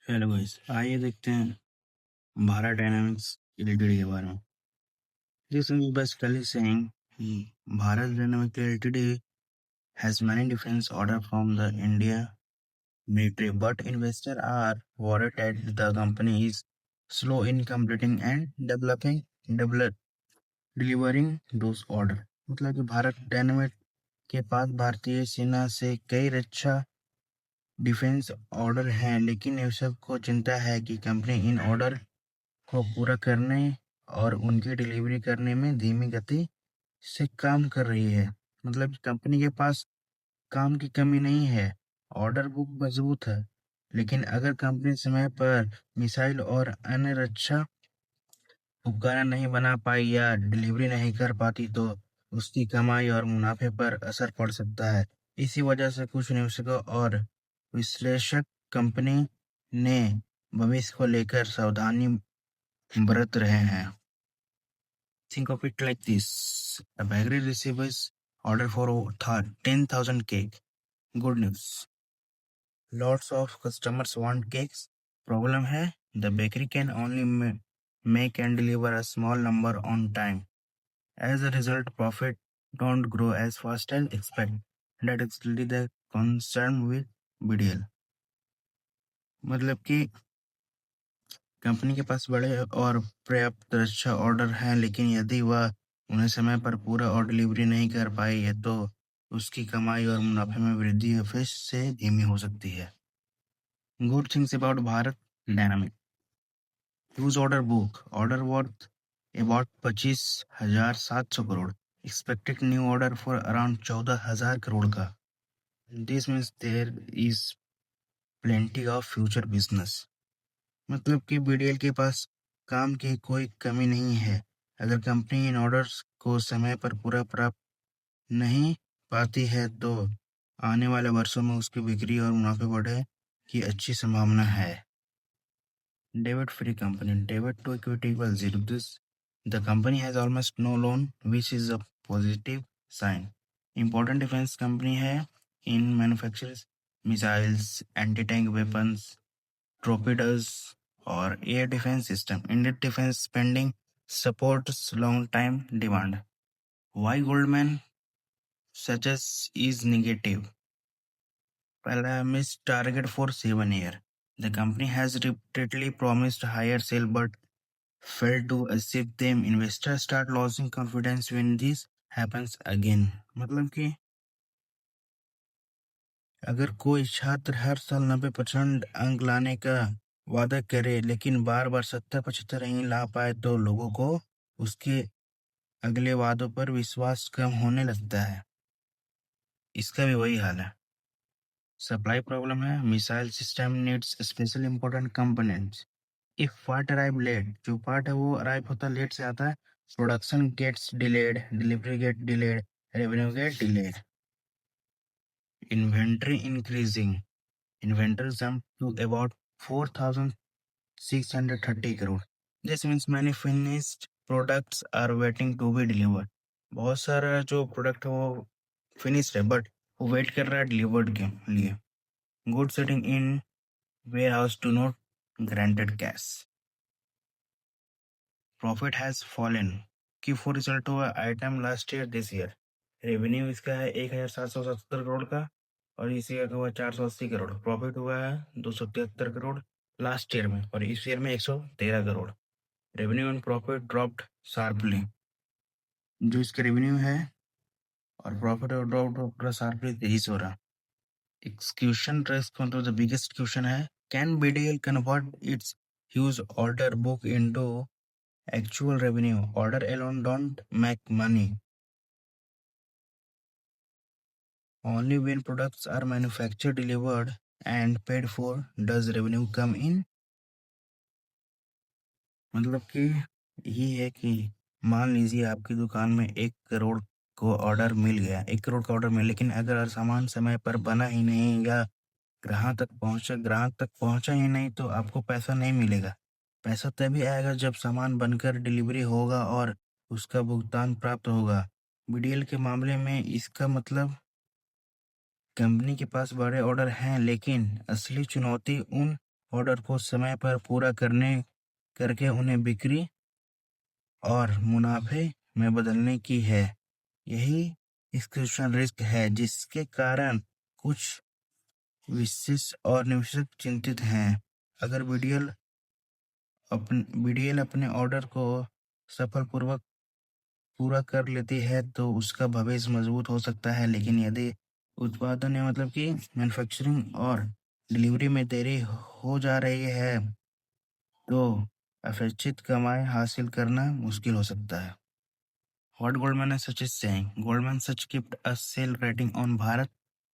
Hello guys, आइए देखते हैं भारत डायनामिक्स लिमिटेड के बारे में। This is basically saying Bharat Dynamics Limited has many defense orders from the India military, but investors are worried that the company is slow in completing and develop, delivering those orders. मतलब कि Bharat dynamics के पास भारतीय सेना से कई रक्षा defence order हैं, लेकिन निवेशक को चिंता है कि कंपनी इन ऑर्डर को पूरा करने और उनकी डिलीवरी करने में धीमी गति से काम कर रही है। मतलब कंपनी के पास काम की कमी नहीं है, ऑर्डर बुक मजबूत है, लेकिन अगर कंपनी समय पर मिसाइल और अन्य रक्षा उपकरण नहीं बना पाई या डिलीवरी नहीं कर पाती तो उसकी कमाई और मुनाफे पर असर पड़ सकता है। इसी वजह से कुछ निवेशकों और विश्लेषक कंपनी ने भविष्य को लेकर सावधानी बरत रहे हैं। Think of it like this. A bakery receives order for 10,000 cake. Good news. Lots of customers want cakes. Problem है, the bakery can only make and deliver a small number on time. As a result, profit don't grow as fast as expected. That is really the concern with BDL. मतलब कि company के पास बड़े और पर्याप्त रक्षा order हैं, लेकिन यदि वह उन्हें समय पर पूरा और डिलीवरी नहीं कर पाई है तो उसकी कमाई और मुनाफे में वृद्धि फिर से धीमी हो सकती है। Good things about Bharat dynamic huge order book order worth about 25,700 crore expected new order for around 14,000 crore का। This means there is plenty of future business. मतलब कि बीडीएल के पास काम की कोई कमी नहीं है। अगर कंपनी इन ऑर्डर्स को समय पर पूरा प्राप्त नहीं पाती है तो आने वाले वर्षों में उसकी बिक्री और मुनाफे बढ़े की अच्छी संभावना है। Debit free company, debit to equity equal 0. The company has almost no loan, which is a positive sign. Important defense company है, in manufactures missiles, anti-tank weapons, torpedoes or air defense system. Indian defense spending supports long-time demand. Why Goldman Sachs is negative? पहला missed target for 7 years. The company has repeatedly promised higher sale but failed to achieve them. Investors start losing confidence when this happens again. मतलब कि अगर कोई छात्र हर साल 90% अंक लाने का वादा करे लेकिन बार बार 70-75 नहीं ला पाए तो लोगों को उसके अगले वादों पर विश्वास कम होने लगता है। इसका भी वही हाल है। सप्लाई प्रॉब्लम है, missile system needs special important components. If part arrive late, जो पार्ट है वो अराइव होता लेट से आता है, production gets delayed, delivery get delayed, revenue get delayed. Inventory increasing, inventory jumped to about 4,630 crore. This means many finished products are waiting to be delivered. बहुत सारा जो प्रोडक्ट है वो फिनिश्ड है बट वो वेट कर रहा है डिलीवर्ड के लिए। Good setting in warehouse to not granted cash. Profit has fallen. Q4 result हुआ item last year this year. Revenue इसका है 1,770 करोड़ का और इसी का हुआ 480 करोड़। प्रॉफिट हुआ है 273 करोड़ लास्ट ईयर में और इस ईयर में 113 crore. Revenue and profit dropped sharply. जो इसका रेवेन्यू है और प्रॉफिट ड्रॉप शार्पली तेजी से हो रहा। एक्सक्यूशन रिस्क मतलब द बिगेस्ट क्वेश्चन है, can BDL convert it's huge order book into actual revenue? Order alone don't make money. Only when products are manufactured, delivered, and paid for does revenue come in. मतलब कि यही है कि मान लीजिए आपकी दुकान में 1 करोड़ को ऑर्डर मिल गया, 1 करोड़ का ऑर्डर मिला, लेकिन अगर सामान समय पर बना ही नहीं या ग्राहक तक पहुंचा ही नहीं तो आपको पैसा नहीं मिलेगा। पैसा तभी आएगा जब सामान बनकर डिलीवरी होगा और उसका भुगतान प्राप्त होगा। बीडीएल के मामले में इसका मतलब कंपनी के पास बड़े ऑर्डर हैं, लेकिन असली चुनौती उन ऑर्डर को समय पर पूरा करके उन्हें बिक्री और मुनाफे में बदलने की है। यही एक्सक्यूशन रिस्क है जिसके कारण कुछ विशेष और निवेशक चिंतित हैं। अगर बीडीएल अपने ऑर्डर को सफलपूर्वक पूरा कर लेती है तो उसका भविष्य मजबूत हो सकता है, लेकिन यदि उत्पादन या मतलब कि मैन्युफैक्चरिंग और डिलीवरी में देरी हो जा रही है तो अपेक्षित कमाई हासिल करना मुश्किल हो सकता है। What Goldman Sachs is saying, Goldman Sachs kept a sell rating on Bharat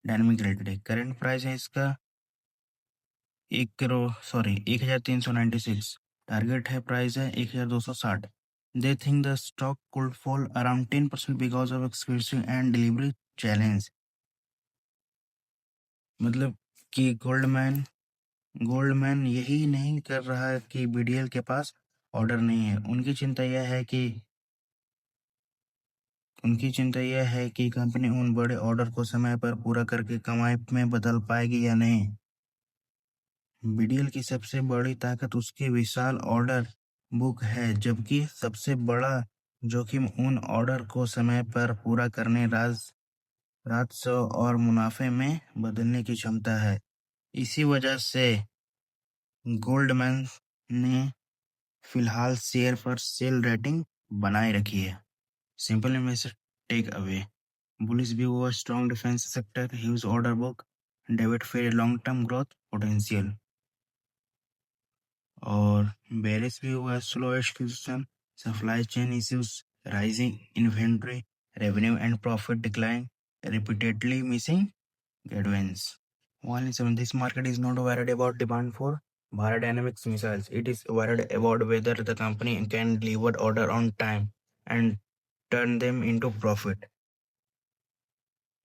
Dynamics Limited. Current price है इसका 1,396। टारगेट है प्राइस है 1,260। They think the stock could fall around 10% because of execution and delivery challenge. मतलब कि Goldman यही नहीं कर रहा है कि बीडीएल के पास ऑर्डर नहीं है। उनकी चिंता यह है कि कंपनी उन बड़े ऑर्डर को समय पर पूरा करके कमाई में बदल पाएगी या नहीं। बीडीएल की सबसे बड़ी ताकत उसकी विशाल ऑर्डर बुक है, जबकि सबसे बड़ा जोखिम उन ऑर्डर को समय पर पूरा करने राजस्व और मुनाफे में बदलने की क्षमता है। इसी वजह से गोल्डमैन ने फिलहाल शेयर पर सेल रेटिंग बनाए रखी है। Simple investor take away: bullish view of strong defense sector, huge order book, debit free long-term growth potential. और bearish view of slow execution, supply chain issues, rising inventory, revenue and profit decline, repeatedly missing guidance. While in this market is not worried about demand for Bharat Dynamics missiles, it is worried about whether the company can deliver order on time and turn them into profit.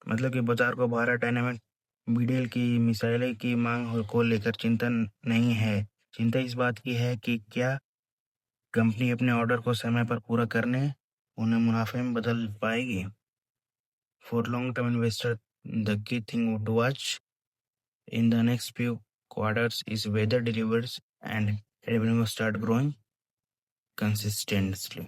मतलब कि बाजार को Bharat dynamic BDL की मिसाइलें की मांग को लेकर चिंता नहीं है। चिंता इस बात की है कि क्या कंपनी अपने ऑर्डर को समय पर पूरा करने उन्हें मुनाफे में बदल पाएगी। For long term investor, the key thing to watch in the next few quarters is whether delivers and revenue start growing consistently.